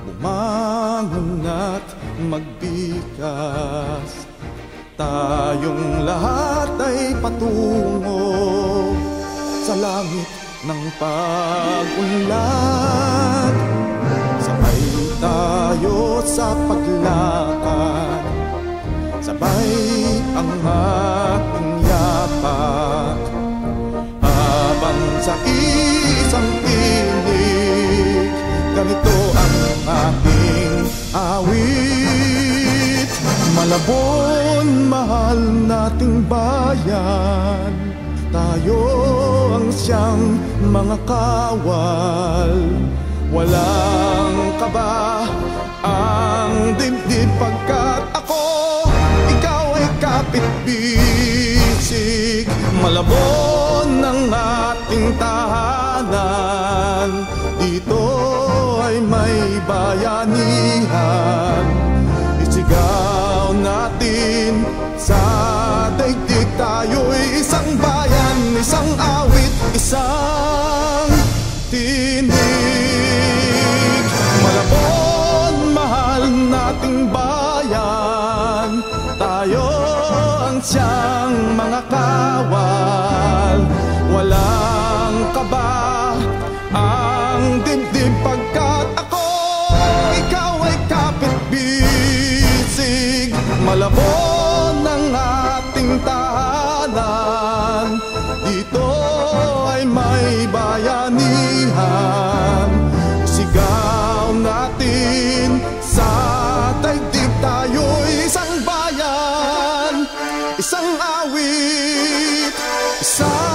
bumangon at magbikas. Tayong lahat ay patungo sa langit ng pag-unlad. Sabay tayo sa paglakad, sabay ang ating yapak, habang sa isang tinig, ganito ang ating awit. Malabon, mahal nating bayan, tayo ang siyang mga kawal. Walang kaba ang dibdib pagkat ako, ikaw ay kapit-bisig. Malabon ang ating tahanan, dito ay may bayanihan. Isigaw natin sa daigdig, tayo'y isang bayan, isang awit, isang tinig. Malabon, mahal nating bayan, tayo ang siyang mga kawal. Walang kaba ang dibdib pagkat ako, ikaw ay kapit-bisig. Malabon ang ating tahanan, dito ay may bayanihan. Sigaw natin sa daigdig, tayo'y isang bayan, isang awit, isang